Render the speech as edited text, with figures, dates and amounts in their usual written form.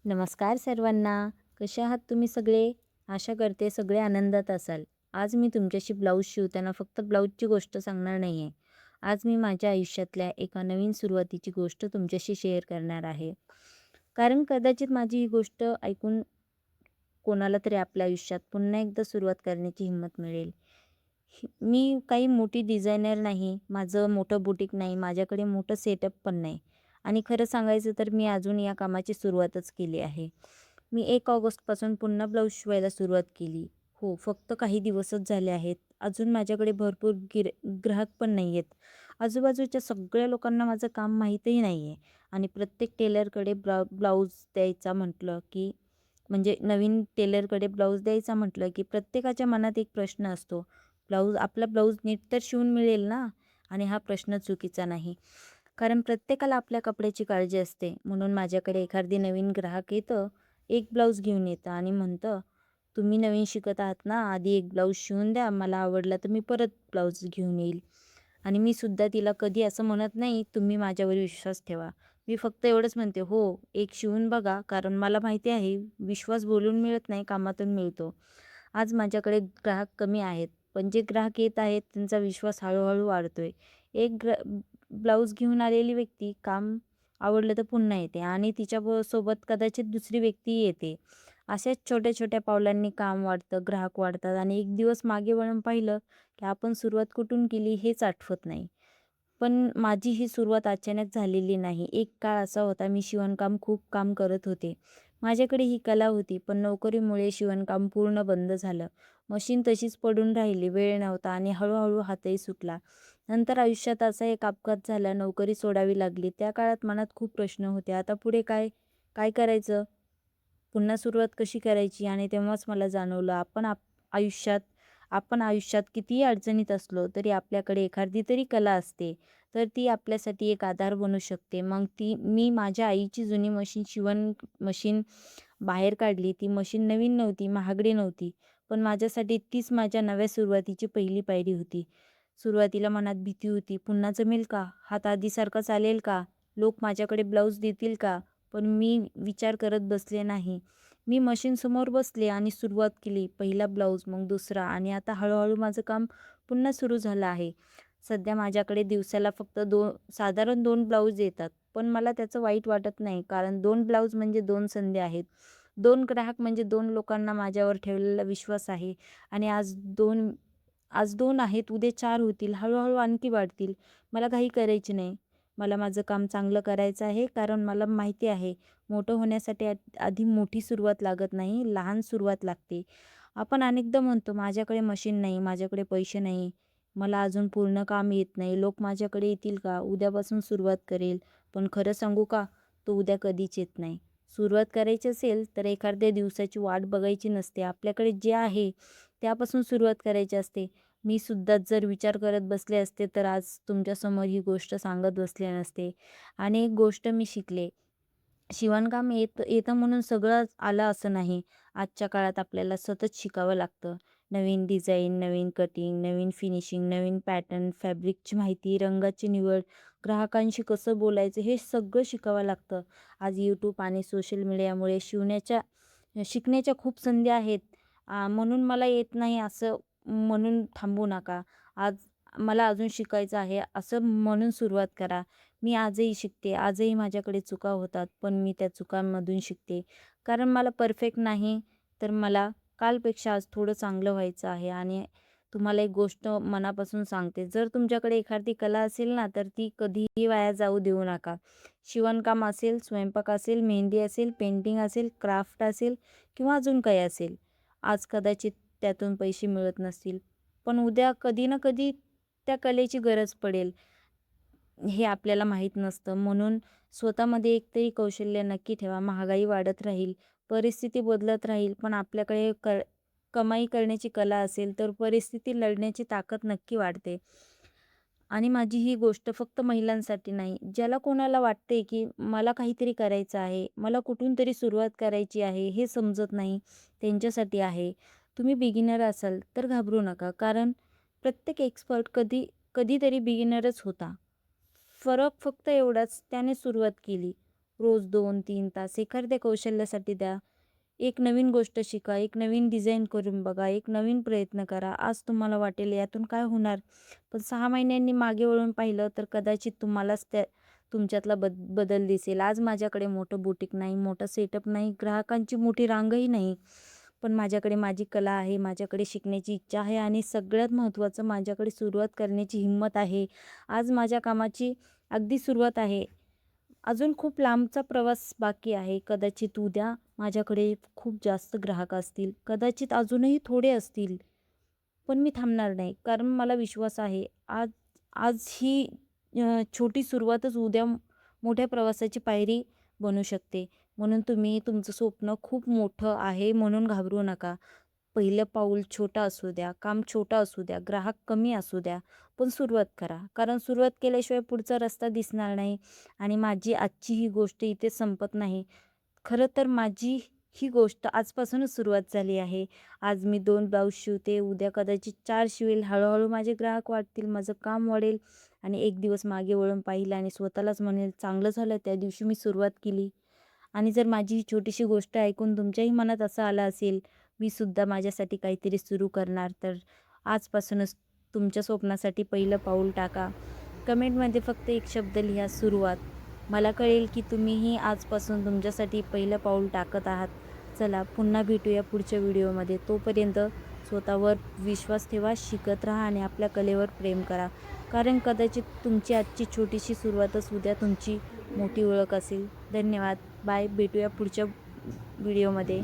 नमस्कार सर्वांना. कसे आहात तुम्ही सगळे? आशा करते सगळे आनंदात असाल. आज मी तुमच्याशी ब्लाऊज शिवताना फक्त ब्लाऊजची गोष्ट सांगणार नाही आहे. आज मी माझ्या आयुष्यातल्या एका नवीन सुरुवातीची गोष्ट तुमच्याशी शेअर करणार आहे. कारण कदाचित माझी ही गोष्ट ऐकून कोणाला तरी आपल्या आयुष्यात पुन्हा एकदा सुरुवात करण्याची हिंमत मिळेल. मी काही मोठी डिझायनर नाही, माझं मोठं बुटीक नाही, माझ्याकडे मोठं सेटअप पण नाही आणि खरं सांगायचं तर मी अजून या कामाची सुरुवातच केली आहे. मी 1 ऑगस्टपासून पुन्हा ब्लाऊज शिवायला सुरुवात केली. हो, फक्त काही दिवसच झाले आहेत. अजून माझ्याकडे भरपूर ग्राहक पण नाही आहेत. आजूबाजूच्या सगळ्या लोकांना माझं काम माहीतही नाही आहे आणि प्रत्येक टेलरकडे ब्लाऊज द्यायचा म्हटलं की म्हणजे नवीन टेलरकडे ब्लाऊज द्यायचा म्हटलं की प्रत्येकाच्या मनात एक प्रश्न असतो. आपला ब्लाऊज नीट तर शिवून मिळेल ना? आणि हा प्रश्न चुकीचा नाही. कारण प्रत्येकाला आपल्या कपड्याची काळजी असते. म्हणून माझ्याकडे एखादी नवीन ग्राहक येतं, एक ब्लाऊज घेऊन येतं आणि म्हणतं, "तुम्ही नवीन शिकत आहात ना, आधी एक ब्लाऊज शिवून द्या. मला आवडला तर मी परत ब्लाऊज घेऊन येईल." आणि मी सुद्धा तिला कधी असं म्हणत नाही, "तुम्ही माझ्यावर विश्वास ठेवा." मी फक्त एवढंच म्हणते, "हो, एक शिवून बघा." कारण मला माहिती आहे, विश्वास बोलून मिळत नाही, कामातून मिळतो. आज माझ्याकडे ग्राहक कमी आहेत, पण जे ग्राहक येत आहेत, त्यांचा विश्वास हळू वाढतोय. एक ब्लाऊज घेऊन आलेली व्यक्ती काम आवडलं तर पुन्हा येते आणि सोबत कदाचित दुसरी व्यक्तीही येते. अशाच छोट्या-छोट्या पावलांनी काम वाढतं, ग्राहक वाढतात आणि एक दिवस मागे वळून पाहिलं, की आपण सुरुवात कुठून केली हेच आठवत नाही. पण माझी ही सुरुवात अचानक झालेली नाही. एक काळ असा होता, मी शिवणकाम खूप काम करत होते. माझ्याकडे ही कला होती, पण नोकरीमुळे शिवणकाम पूर्ण बंद झालं. मशीन तशीच पडून राहिली, वेळ नव्हता आणि हळू हातही सुटला. नंतर आयुष्यात असा एक अपघात झाला, नोकरी सोडावी लागली. त्या काळात मनात खूप प्रश्न होते. आता पुढे काय? काय करायचं? पुन्हा सुरुवात कशी करायची? आणि तेव्हाच मला जाणवलं, आयुष्यात आपण आयुष्यात कितीही अडचणीत असलो, तरी आपल्याकडे एखादी तरी कला असते, तर ती आपल्यासाठी एक आधार बनू शकते. मी माझ्या आईची जुनी मशीन बाहेर काढली. ती मशीन नवीन नव्हती, महागडी नव्हती, पण माझ्यासाठी तीच माझ्या नव्या सुरुवातीची पहिली पायरी होती. सुरुवातीला मनात भीती होती, पुन्हा जमेल का? हात आधीसारखा चालेल का? लोक माझ्याकडे ब्लाऊज देतील का? पण मी विचार करत बसले नाही. मी मशीनसमोर बसले आणि सुरुवात केली. पहिला ब्लाऊज, मग दुसरा आणि आता हळू माझं काम पुन्हा सुरू झालं आहे. सध्या माझ्याकडे दिवसाला फक्त साधारण 2 ब्लाऊज येतात. पण मला त्याचं वाईट वाटत नाही, कारण 2 ब्लाऊज म्हणजे 2 संधी आहेत. 2 ग्राहक म्हणजे 2 लोकांना माझ्यावर ठेवलेला विश्वास आहे आणि आज 2 आहेत, उद्या 4 होतील, हळू आणखी वाढतील. मला घाई करायची नाही. मला माझं काम चांगलं करायचं आहे, कारण मला माहिती आहे, मोठं होण्यासाठी आधी मोठी सुरुवात लागत नाही, लहान सुरुवात लागते. आपण अनेकदा म्हणतो, "माझ्याकडे मशीन नाही, माझ्याकडे पैसे नाही, मला अजून पूर्ण काम येत नाही, लोक माझ्याकडे येतील का? उद्यापासून सुरुवात करेल." पण खरं सांगू का? तो उद्या कधीच येत नाही. सुरुवात करायची असेल, तर एखाद्या दिवसाची वाट बघायची नसते. आपल्याकडे जे आहे, त्यापासून सुरुवात करायची असते. मी सुद्धा जर विचार करत बसले असते, तर आज तुमच्यासमोर ही गोष्ट सांगत बसले नसते. आणि एक गोष्ट मी शिकले, शिवणकाम येतं म्हणून सगळंच आलं असं नाही. आजच्या काळात आपल्याला सतत शिकावं लागतं. नवीन डिझाईन, नवीन कटिंग, नवीन फिनिशिंग, नवीन पॅटर्न, फॅब्रिकची माहिती, रंगाची निवड, ग्राहकांशी कसं बोलायचं हे सगळं शिकावं लागतं. आज YouTube आणि सोशल मीडियामुळे शिकण्याच्या खूप संधी आहेत. म्हणून मला येत नाही असं म्हणून थांबू नका. आज मला अजून शिकायचं आहे असं म्हणून सुरुवात करा. मी आजही शिकते. आजही माझ्याकडे चुका होतात, पण मी त्या चुकांमधून शिकते. कारण मला परफेक्ट नाही, तर मला कालपेक्षा आज थोडं चांगलं व्हायचं आहे. आणि तुम्हाला एक गोष्ट मनापासून सांगते, जर तुमच्याकडे एखादी कला असेल ना, तर ती कधीही वाया जाऊ देऊ नका. शिवणकाम असेल, स्वयंपाक असेल, मेहंदी असेल, पेंटिंग असेल, क्राफ्ट असेल किंवा अजून काही असेल. आज कदाचित त्यातून पैसे मिळत नसतील, पण उद्या कधी ना कधी त्या कलेची गरज पडेल. हे आपल्याला माहीत नसतं. म्हणून स्वतःमध्ये एकतरी कौशल्य नक्की ठेवा. महागाई वाढत राहील, परिस्थिती बदलत राहील, पण आपल्याकडे कमाई करण्याची कला असेल, तर परिस्थिती लढण्याची ताकद नक्की वाढते. आणि माझी ही गोष्ट फक्त महिलांसाठी नाही. ज्याला कोणाला वाटते, की मला काहीतरी करायचं आहे, मला कुठून तरी सुरुवात करायची आहे, हे समजत नाही, त्यांच्यासाठी आहे. तुम्ही बिगिनर असाल, तर घाबरू नका. कारण प्रत्येक एक्सपर्ट कधीतरी बिगिनरच होता. फरक फक्त एवढाच, त्याने सुरुवात केली. रोज 2-3 तास एखाद्या कौशल्यासाठी द्या. एक नवीन गोष्ट शिका, एक नवीन डिझाइन करून बघा, एक नवीन प्रयत्न करा. आज तुम्हाला वाटेल यातून काय होणार? पण 6 महिन्यांनी मागे वळून पाहिलं तर कदाचित तुम्हालाच तुमच्यातला बदल दिसेल. आज माझ्याकडे मोठं बुटीक नाही, मोठा सेटअप नाही, ग्राहकांची मोठी रांगही नाही. पण माझ्याकडे माझी कला आहे, माझ्याकडे शिकण्याची इच्छा आहे आणि सगळ्यात महत्त्वाचं माझ्याकडे सुरुवात करण्याची हिंमत आहे. आज माझ्या कामाची अगदी सुरुवात आहे. अजून खूप लांबचा प्रवास बाकी आहे. कदाचित उद्या माझ्याकडे खूप जास्त ग्राहक असतील, कदाचित अजूनही थोडे असतील. पण मी थांबणार नाही. कारण मला विश्वास आहे आज आज ही छोटी सुरुवातच उद्या मोठ्या प्रवासाची पायरी बनू शकते. म्हणून तुम्ही तुमचं स्वप्न खूप मोठं आहे म्हणून घाबरू नका. पहिलं पाऊल छोटं असू द्या, काम छोटं असू द्या, ग्राहक कमी असू द्या, पण सुरुवात करा. कारण सुरुवात केल्याशिवाय पुढचा रस्ता दिसणार नाही. आणि माझी आजची ही गोष्ट इथे संपत नाही. खरं तर माझी ही गोष्ट आजपासूनच सुरुवात झाली आहे. आज मी 2 ब्लाऊज शिवते, उद्या कदाचित 4 शिवेल. हळू माझे ग्राहक वाढतील, माझं काम वाढेल आणि एक दिवस मागे वळून पाहिल आणि स्वतःलाच म्हणेल, चांगलं झालं त्या दिवशी मी सुरुवात केली. आणि जर माझी ही छोटीशी गोष्ट ऐकून तुमच्याही मनात असं आलं असेल, मी सुद्धा माझ्यासाठी काहीतरी सुरू करणार, तर आजपासूनच तुमच्या स्वप्नासाठी पहिलं पाऊल टाका. कमेंटमध्ये फक्त एक शब्द लिहा, सुरुवात. मला कळेल की तुम्हीही आजपासून तुमच्यासाठी पहिलं पाऊल टाकत आहात. चला पुन्हा भेटूया पुढच्या व्हिडिओमध्ये. तोपर्यंत स्वतःवर विश्वास ठेवा, शिकत राहा आणि आपल्या कलेवर प्रेम करा. कारण कदाचित तुमची आजची छोटीशी सुरुवातच उद्या तुमची मोठी ओळख असेल. धन्यवाद. बाय. भेटूया पुढच्या व्हिडिओमध्ये.